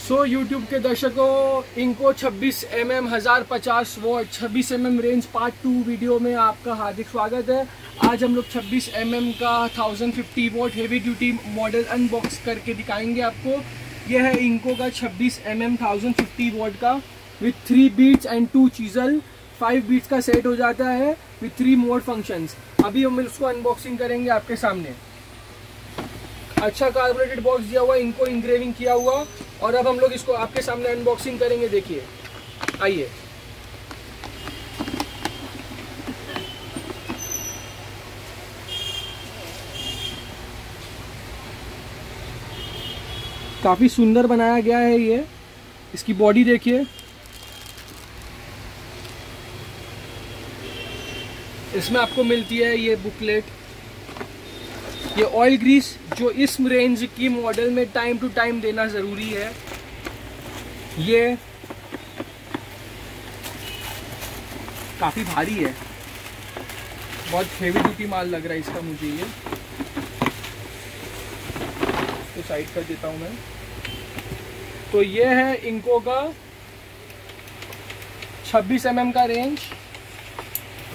YouTube के दर्शकों, इनको 26 mm 1050 what 26 mm range part 2 video में आपका हार्दिक स्वागत है। आज हम लोग 26 mm का 1050 what heavy duty model unbox करके दिखाएंगे आपको। यह है इनको का 26 mm 1050 वॉट का with 3 bits and 2 chisel. 5 bits का सेट हो जाता है विथ 3 मोड फंक्शंस। अभी हम उसको अनबॉक्सिंग करेंगे आपके सामने। अच्छा कार्बोरेटेड बॉक्स दिया हुआ, इनको इंग्रेविंग किया हुआ, और अब हम लोग इसको आपके सामने अनबॉक्सिंग करेंगे। देखिए, आइए। काफी सुंदर बनाया गया है ये। इसकी बॉडी देखिए, इसमें आपको मिलती है ये बुकलेट, ये ऑयल ग्रीस जो इस रेंज की मॉडल में टाइम टू टाइम देना ज़रूरी है। ये काफ़ी भारी है, बहुत हेवी ड्यूटी माल लग रहा है इसका मुझे। ये तो साइड कर देता हूँ मैं। तो ये है इनको का 26 mm का रेंज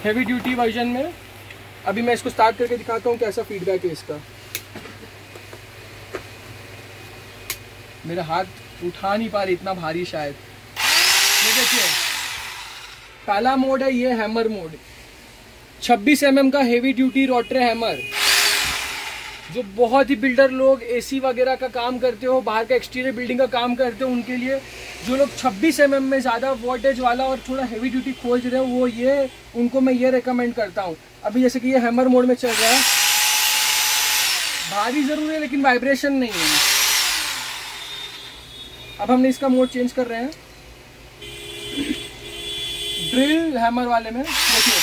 हेवी ड्यूटी वर्जन में। अभी मैं इसको स्टार्ट करके दिखाता हूँ कैसा फीडबैक है इसका। मेरा हाथ उठा नहीं पा रही, इतना भारी शायद। ये देखिए, पहला मोड है ये हैमर मोड। 26 mm का हेवी ड्यूटी रोटरी हैमर, जो बहुत ही बिल्डर लोग एसी वगैरह का काम करते हो, बाहर का एक्सटीरियर बिल्डिंग का काम करते हो, उनके लिए जो लोग 26 mm में ज़्यादा वोल्टेज वाला और थोड़ा हेवी ड्यूटी खोज रहे हो, वो ये उनको मैं ये रेकमेंड करता हूँ। अभी जैसे कि ये हैमर मोड में चल रहा है, भारी ज़रूर है लेकिन वाइब्रेशन नहीं है। अब हमने इसका मोड चेंज कर रहे हैं ड्रिल हैमर वाले में। देखिए,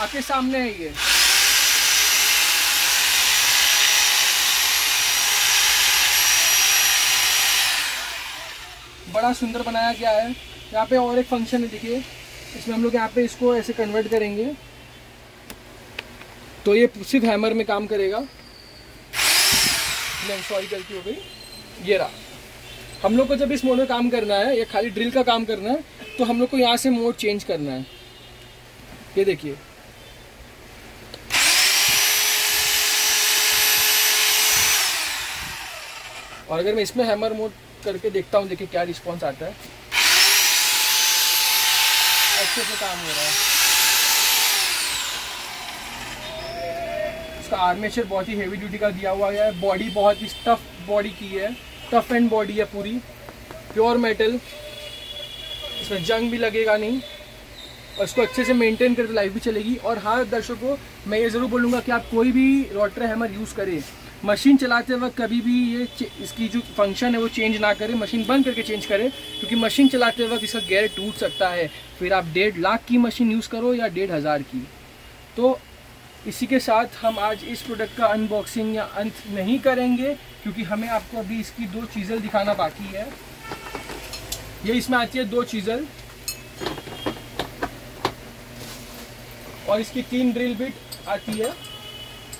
आपके सामने है ये। बड़ा सुंदर बनाया गया है। यहाँ पे और एक फंक्शन है, देखिए, इसमें हम लोग यहाँ पे इसको ऐसे कन्वर्ट करेंगे तो ये सिर्फ हैमर में काम करेगा। नहीं, सॉरी, गलती हो गई। ये रहा। हम लोग को जब इस मोड में काम करना है या खाली ड्रिल का काम करना है तो हम लोग को यहाँ से मोड चेंज करना है। ये देखिए, और अगर मैं इसमें हैमर मोड करके देखता हूँ, देखिए क्या रिस्पॉन्स आता है। अच्छे से काम हो रहा है। इसका आर्मेचर बहुत ही हेवी ड्यूटी का दिया हुआ है। बॉडी बहुत ही टफ बॉडी की है, टफ एंड बॉडी है पूरी, प्योर मेटल। इसमें जंग भी लगेगा नहीं, और इसको अच्छे से मेंटेन करके लाइफ भी चलेगी। और हाँ दर्शकों, मैं ये ज़रूर बोलूँगा कि आप कोई भी रोटरी हैमर यूज़ करें, मशीन चलाते वक्त कभी भी ये इसकी जो फंक्शन है वो चेंज ना करें, मशीन बंद करके चेंज करें, क्योंकि मशीन चलाते वक्त इसका गेयर टूट सकता है। फिर आप 1.5 लाख की मशीन यूज़ करो या 1,500 की। तो इसी के साथ हम आज इस प्रोडक्ट का अनबॉक्सिंग या अंत नहीं करेंगे, क्योंकि हमें आपको अभी इसकी 2 चीज़ल दिखाना बाकी है। ये इसमें आती है 2 चीज़ल, और इसकी 3 ड्रिल बिट आती है।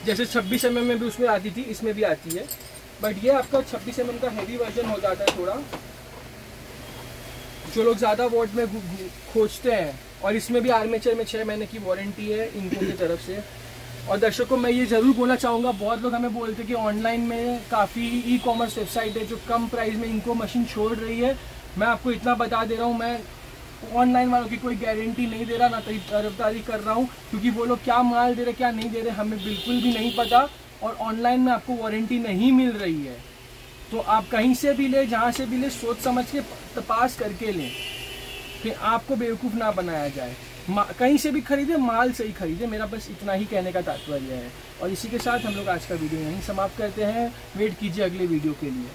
जैसे 26 mm में भी उसमें आती थी, इसमें भी आती है, बट ये आपका 26 mm का हेवी वर्जन हो जाता है थोड़ा, जो लोग ज़्यादा वॉट में खोजते हैं। और इसमें भी आर्मेचर में 6 महीने की वारंटी है इनको की तरफ से। और दर्शकों, मैं ये ज़रूर बोलना चाहूँगा, बहुत लोग हमें बोलते हैं कि ऑनलाइन में काफ़ी ई-कॉमर्स वेबसाइट है जो कम प्राइस में इनको मशीन छोड़ रही है। मैं आपको इतना बता दे रहा हूँ, मैं ऑनलाइन वालों की कोई गारंटी नहीं दे रहा, ना तरफदारी कर रहा हूँ, क्योंकि वो लोग क्या माल दे रहे क्या नहीं दे रहे हमें बिल्कुल भी नहीं पता, और ऑनलाइन में आपको वारंटी नहीं मिल रही है। तो आप कहीं से भी ले, जहाँ से भी ले, सोच समझ के तपास करके लें, फिर आपको बेवकूफ़ ना बनाया जाए। कहीं से भी खरीदे, माल से ही खरीदे। मेरा बस इतना ही कहने का तात्पर्य है। और इसी के साथ हम लोग आज का वीडियो यहीं समाप्त करते हैं। वेट कीजिए अगले वीडियो के लिए।